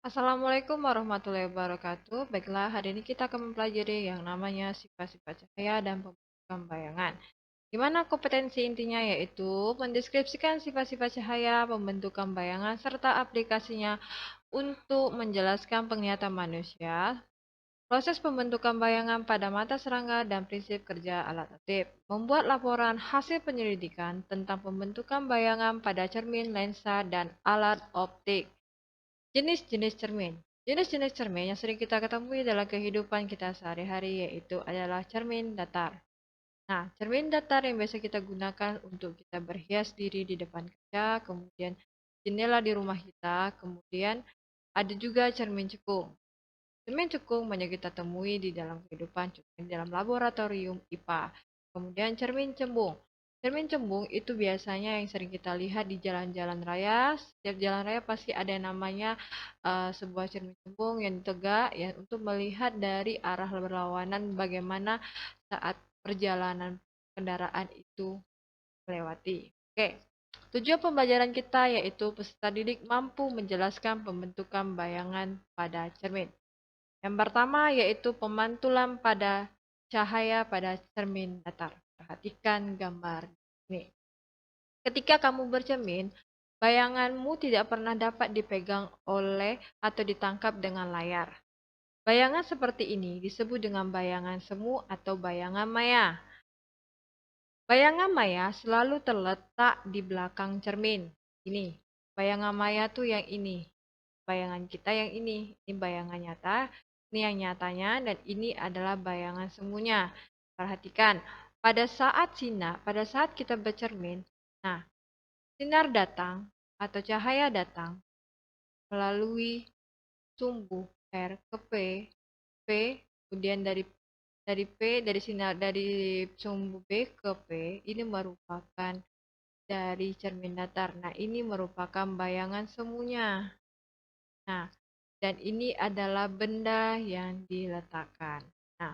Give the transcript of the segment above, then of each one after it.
Assalamualaikum warahmatullahi wabarakatuh. Baiklah, hari ini kita akan mempelajari yang namanya sifat-sifat cahaya dan pembentukan bayangan. Di mana kompetensi intinya yaitu mendeskripsikan sifat-sifat cahaya, pembentukan bayangan, serta aplikasinya untuk menjelaskan penglihatan manusia, proses pembentukan bayangan pada mata serangga, dan prinsip kerja alat optik. Membuat laporan hasil penyelidikan tentang pembentukan bayangan pada cermin, lensa, dan alat optik. Jenis-jenis cermin. Jenis-jenis cermin yang sering kita ketemui dalam kehidupan kita sehari-hari yaitu adalah cermin datar. Nah, cermin datar yang biasa kita gunakan untuk kita berhias diri di depan kaca, kemudian jendela di rumah kita, kemudian ada juga cermin cekung. Cermin cekung banyak kita temui di dalam kehidupan, contohnya di dalam laboratorium IPA. Kemudian cermin cembung. Cermin cembung itu biasanya yang sering kita lihat di jalan-jalan raya. Setiap jalan raya pasti ada yang namanya sebuah cermin cembung yang tegak ya untuk melihat dari arah berlawanan bagaimana saat perjalanan kendaraan itu melewati. Oke. Tujuan pembelajaran kita yaitu peserta didik mampu menjelaskan pembentukan bayangan pada cermin. Yang pertama yaitu pemantulan pada cahaya pada cermin datar. Perhatikan gambar ini. Ketika kamu bercermin, bayanganmu tidak pernah dapat dipegang oleh atau ditangkap dengan layar. Bayangan seperti ini disebut dengan bayangan semu atau bayangan maya. Bayangan maya selalu terletak di belakang cermin. Ini, bayangan maya tuh yang ini. Bayangan kita yang ini bayangan nyata, ini yang nyatanya, dan ini adalah bayangan semuanya. Perhatikan, pada saat kita bercermin, nah, sinar datang atau cahaya datang melalui sumbu R ke P, kemudian dari sinar dari sumbu B ke P, ini merupakan dari cermin datar. Nah, ini merupakan bayangan semuanya. Nah, dan ini adalah benda yang diletakkan. Nah,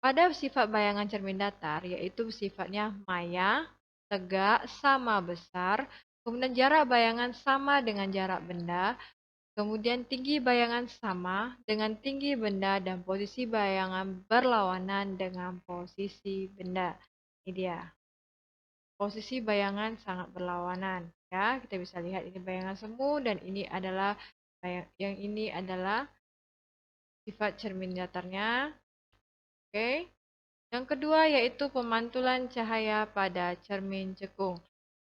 pada sifat bayangan cermin datar, yaitu sifatnya maya, tegak, sama besar, kemudian jarak bayangan sama dengan jarak benda, kemudian tinggi bayangan sama dengan tinggi benda, dan posisi bayangan berlawanan dengan posisi benda. Ini dia. Posisi bayangan sangat berlawanan. Ya, kita bisa lihat ini bayangan semu dan ini adalah yang ini adalah sifat cermin datarnya. Oke. Yang kedua yaitu pemantulan cahaya pada cermin cekung.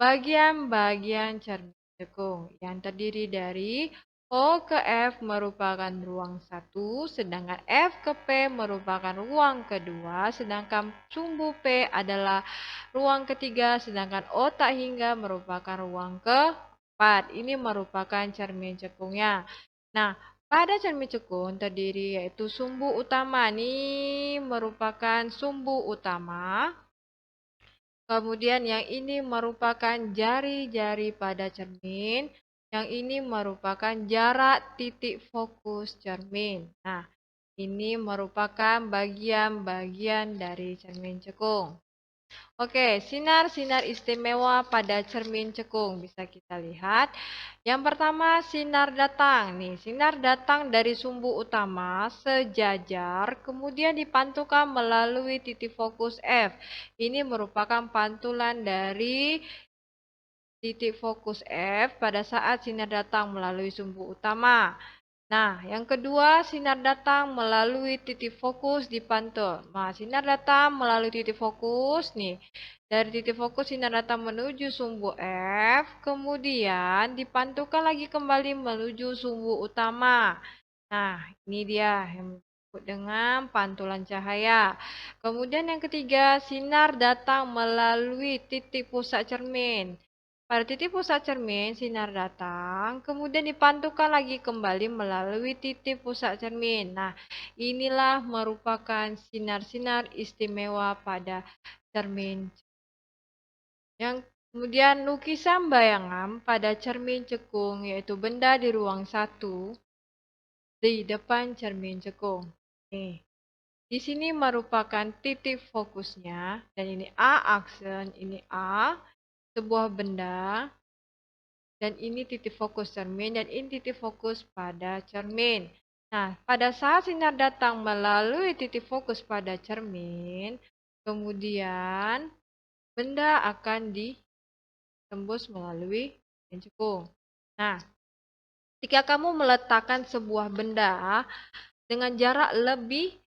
Bagian-bagian cermin cekung yang terdiri dari O ke F merupakan ruang satu, sedangkan F ke P merupakan ruang kedua, sedangkan sumbu P adalah ruang ketiga, sedangkan O tak hingga merupakan ruang keempat. Ini merupakan cermin cekungnya. Nah, pada cermin cekung terdiri yaitu sumbu utama. Ini merupakan sumbu utama. Kemudian yang ini merupakan jari-jari pada cermin. Yang ini merupakan jarak titik fokus cermin. Nah, ini merupakan bagian-bagian dari cermin cekung. Oke, sinar-sinar istimewa pada cermin cekung bisa kita lihat. Yang pertama, sinar datang. Nih, sinar datang dari sumbu utama sejajar, kemudian dipantulkan melalui titik fokus F. Ini merupakan pantulan dari titik fokus F pada saat sinar datang melalui sumbu utama. Nah, yang kedua, sinar datang melalui titik fokus dipantul. Nah, sinar datang melalui titik fokus nih. Dari titik fokus sinar datang menuju sumbu F, kemudian dipantulkan lagi kembali menuju sumbu utama. Nah, ini dia yang disebut dengan pantulan cahaya. Kemudian yang ketiga, sinar datang melalui titik pusat cermin. Pada titik pusat cermin, sinar datang, kemudian dipantulkan lagi kembali melalui titik pusat cermin. Nah, inilah merupakan sinar-sinar istimewa pada cermin. Yang kemudian lukisan bayangan pada cermin cekung, yaitu benda di ruang satu di depan cermin cekung. Nih, di sini merupakan titik fokusnya, dan ini A aksen, ini A, sebuah benda. Dan ini titik fokus cermin dan ini titik fokus pada cermin. Nah, pada saat sinar datang melalui titik fokus pada cermin, kemudian benda akan ditembus melalui cermin cekung. Nah, ketika kamu meletakkan sebuah benda dengan jarak lebih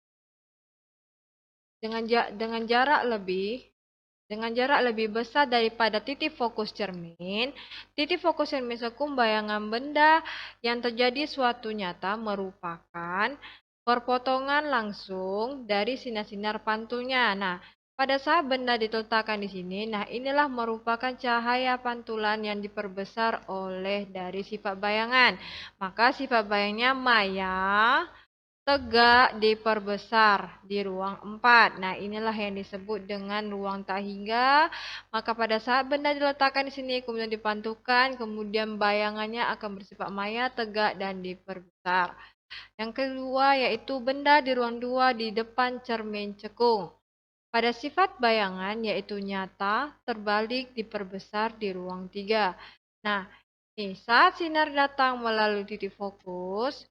dengan jarak lebih besar daripada titik fokus cermin sekung bayangan benda yang terjadi suatu nyata merupakan perpotongan langsung dari sinar-sinar pantulnya. Nah, pada saat benda diletakkan di sini, nah inilah merupakan cahaya pantulan yang diperbesar oleh dari sifat bayangan. Maka sifat bayangnya maya, tegak diperbesar di ruang 4. Nah, inilah yang disebut dengan ruang tak hingga. Maka pada saat benda diletakkan di sini, kemudian dipantulkan, kemudian bayangannya akan bersifat maya, tegak, dan diperbesar. Yang kedua yaitu benda di ruang 2 di depan cermin cekung. Pada sifat bayangan yaitu nyata, terbalik, diperbesar di ruang 3. Nah, saat sinar datang melalui titik fokus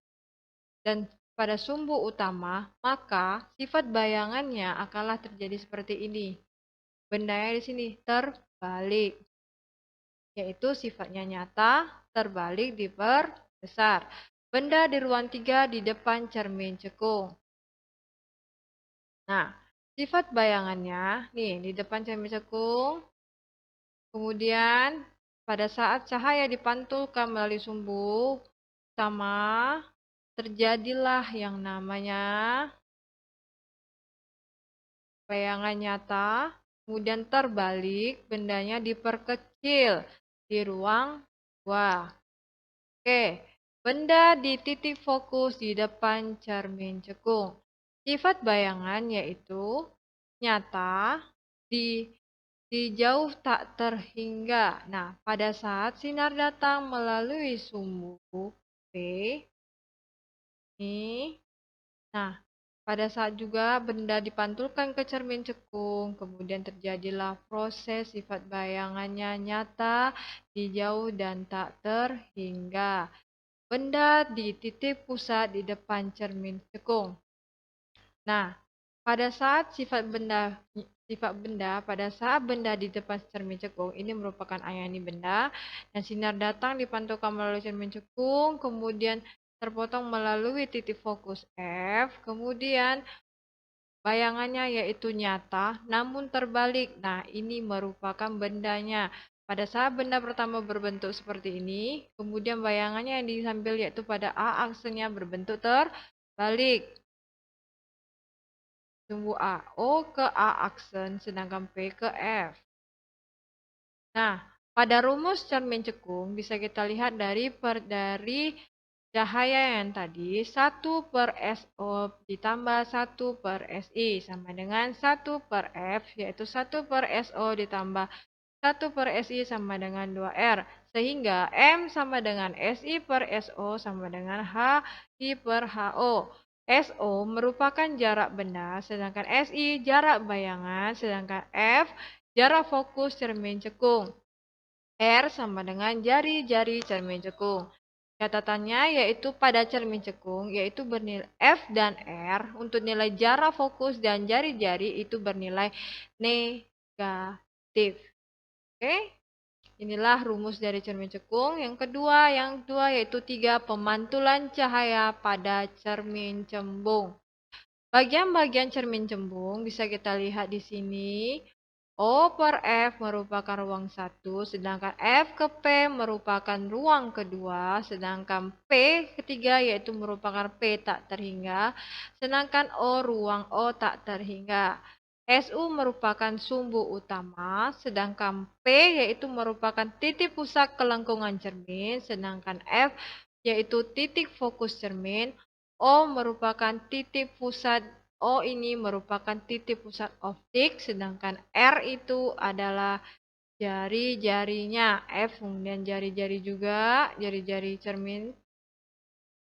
dan pada sumbu utama, maka sifat bayangannya akanlah terjadi seperti ini. Bendanya di sini terbalik, yaitu sifatnya nyata, terbalik, diperbesar. Benda di ruang 3 di depan cermin cekung. Nah, sifat bayangannya, nih di depan cermin cekung, kemudian pada saat cahaya dipantulkan melalui sumbu utama, terjadilah yang namanya bayangan nyata, kemudian terbalik, bendanya diperkecil di ruang 2. Oke, benda di titik fokus di depan cermin cekung. Sifat bayangan yaitu nyata, di jauh tak terhingga. Nah, pada saat sinar datang melalui sumbu P, ini, nah, pada saat juga benda dipantulkan ke cermin cekung, kemudian terjadilah proses sifat bayangannya nyata, di jauh dan tak terhingga. Benda di titik pusat di depan cermin cekung. Nah, pada saat pada saat benda di depan cermin cekung ini merupakan ayani benda dan sinar datang dipantulkan melalui cermin cekung, kemudian terpotong melalui titik fokus F, kemudian bayangannya yaitu nyata namun terbalik. Nah, ini merupakan bendanya. Pada saat benda pertama berbentuk seperti ini, kemudian bayangannya yang diambil yaitu pada A aksennya berbentuk terbalik. Sumbu A, O ke A aksen, sedangkan P ke F. Nah, pada rumus cermin cekung bisa kita lihat dari cahaya yang tadi 1 per SO ditambah 1 per SI sama dengan 1 per F, yaitu 1 per SO ditambah 1 per SI sama dengan 2R. Sehingga M sama dengan SI per SO sama dengan HI per HO. SO merupakan jarak benda, sedangkan SI jarak bayangan, sedangkan F jarak fokus cermin cekung. R sama dengan jari-jari cermin cekung. Catatannya yaitu pada cermin cekung yaitu bernilai F dan R untuk nilai jarak fokus dan jari-jari itu bernilai negatif. Oke? Inilah rumus dari cermin cekung. Yang kedua yaitu 3 pemantulan cahaya pada cermin cembung. Bagian-bagian cermin cembung bisa kita lihat di sini. O per F merupakan ruang 1, sedangkan F ke P merupakan ruang kedua, sedangkan P ketiga yaitu merupakan P tak terhingga, sedangkan O ruang O tak terhingga. SU merupakan sumbu utama, sedangkan P yaitu merupakan titik pusat kelengkungan cermin, sedangkan F yaitu titik fokus cermin. O merupakan titik pusat O ini merupakan titik pusat optik, sedangkan R itu adalah jari-jarinya. F kemudian jari-jari juga, jari-jari cermin.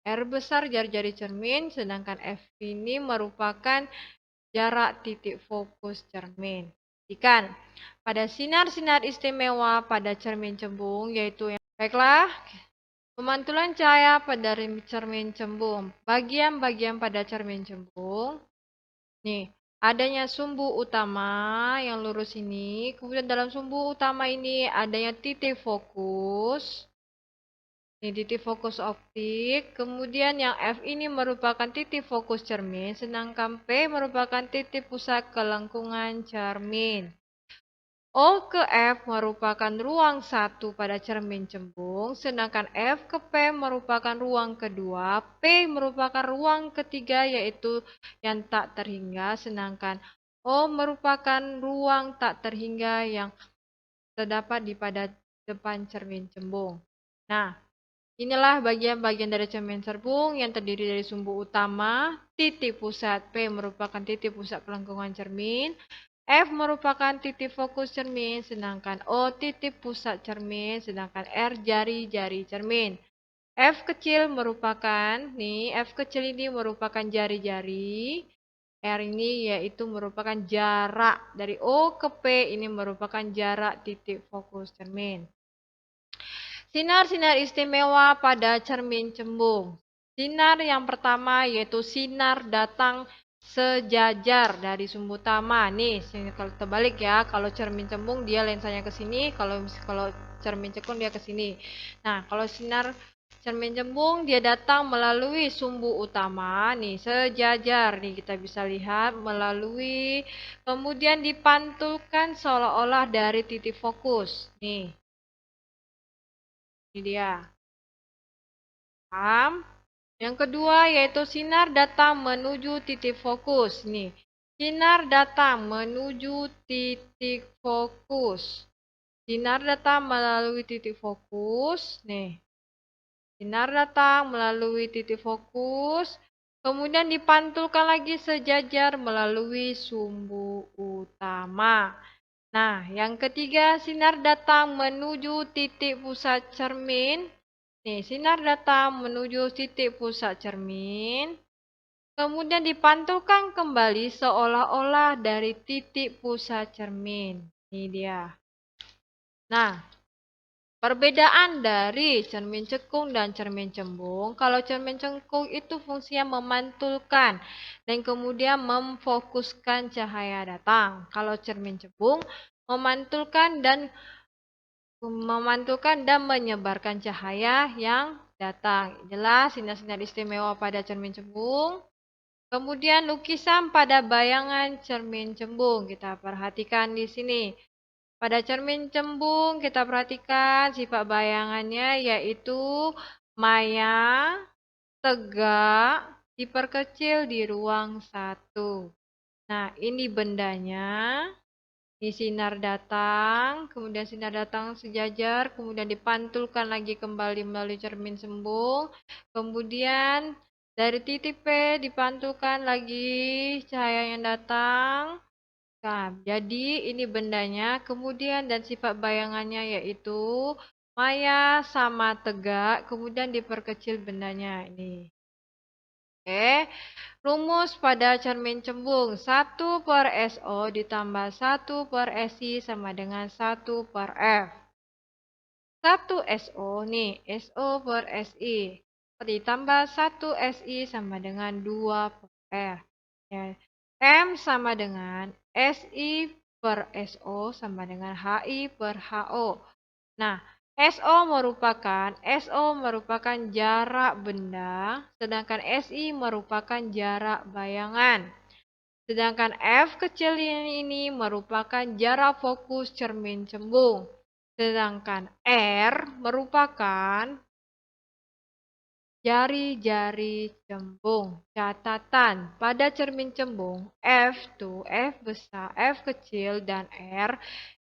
R besar jari-jari cermin, sedangkan F ini merupakan jarak titik fokus cermin. Perhatikan, pada sinar-sinar istimewa pada cermin cembung yaitu yang Baiklah, pemantulan cahaya pada cermin cembung. Bagian-bagian pada cermin cembung. Nih, adanya sumbu utama yang lurus ini. Kemudian dalam sumbu utama ini adanya titik fokus. Ini titik fokus optik. Kemudian yang F ini merupakan titik fokus cermin. Sedangkan P merupakan titik pusat kelengkungan cermin. O ke F merupakan ruang satu pada cermin cembung, sedangkan F ke P merupakan ruang kedua, P merupakan ruang ketiga yaitu yang tak terhingga, sedangkan O merupakan ruang tak terhingga yang terdapat di pada depan cermin cembung. Nah, inilah bagian-bagian dari cermin cembung yang terdiri dari sumbu utama, titik pusat P merupakan titik pusat kelengkungan cermin, F merupakan titik fokus cermin, sedangkan O titik pusat cermin, sedangkan R jari-jari cermin. F kecil F kecil ini merupakan jari-jari, R ini yaitu merupakan jarak dari O ke P ini merupakan jarak titik fokus cermin. Sinar-sinar istimewa pada cermin cembung. Sinar yang pertama yaitu sinar datang sejajar dari sumbu utama. Nih, kalau terbalik ya, kalau cermin cembung dia lensanya ke sini, kalau cermin cekung dia ke sini. Nah, kalau sinar cermin cembung dia datang melalui sumbu utama, nih sejajar nih kita bisa lihat melalui kemudian dipantulkan seolah-olah dari titik fokus. Nih, ini dia. Paham? Yang kedua yaitu sinar datang menuju titik fokus. Nih, sinar datang menuju titik fokus. Sinar datang melalui titik fokus. Nih, sinar datang melalui titik fokus. Kemudian dipantulkan lagi sejajar melalui sumbu utama. Nah, yang ketiga sinar datang menuju titik pusat cermin. Nih, sinar datang menuju titik pusat cermin. Kemudian dipantulkan kembali seolah-olah dari titik pusat cermin. Ini dia. Nah, perbedaan dari cermin cekung dan cermin cembung. Kalau cermin cekung itu fungsinya memantulkan dan kemudian memfokuskan cahaya datang. Kalau cermin cembung memantulkan dan menyebarkan cahaya yang datang. Jelas sinar-sinar istimewa pada cermin cembung. Kemudian lukisan pada bayangan cermin cembung. Kita perhatikan di sini. Pada cermin cembung kita perhatikan sifat bayangannya yaitu maya, tegak, diperkecil di ruang satu. Nah, ini bendanya. Ini sinar datang, kemudian sinar datang sejajar, kemudian dipantulkan lagi kembali melalui cermin cembung. Kemudian dari titik P dipantulkan lagi cahaya yang datang. Nah, jadi ini bendanya, kemudian dan sifat bayangannya yaitu maya sama tegak, kemudian diperkecil bendanya ini. Oke. Rumus pada cermin cembung 1 per SO ditambah 1 per SI sama dengan 1 per F. 1 SO nih, SO per SI. Ditambah 1 SI sama dengan 2 per F. Ya. M sama dengan SI per SO sama dengan HI per HO. Nah, SO merupakan jarak benda, sedangkan SI merupakan jarak bayangan. Sedangkan F kecil ini merupakan jarak fokus cermin cembung. Sedangkan R merupakan jari-jari cembung. Catatan, pada cermin cembung F tuh F besar, F kecil dan R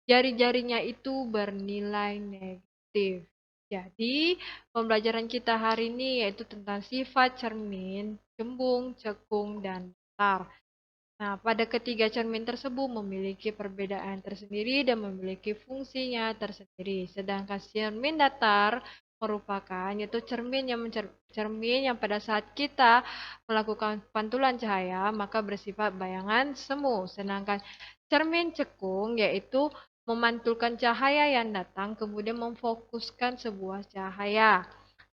jari-jarinya itu bernilai negatif. Jadi, pembelajaran kita hari ini yaitu tentang sifat cermin, cembung, cekung, dan datar. Nah, pada ketiga cermin tersebut memiliki perbedaan tersendiri dan memiliki fungsinya tersendiri. Sedangkan cermin datar merupakan yaitu cermin yang pada saat kita melakukan pantulan cahaya maka bersifat bayangan semu. Sedangkan cermin cekung yaitu memantulkan cahaya yang datang, kemudian memfokuskan sebuah cahaya.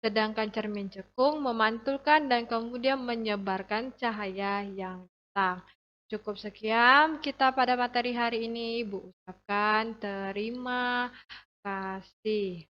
Sedangkan cermin cekung memantulkan dan kemudian menyebarkan cahaya yang datang. Cukup sekian kita pada materi hari ini. Ibu ucapkan terima kasih.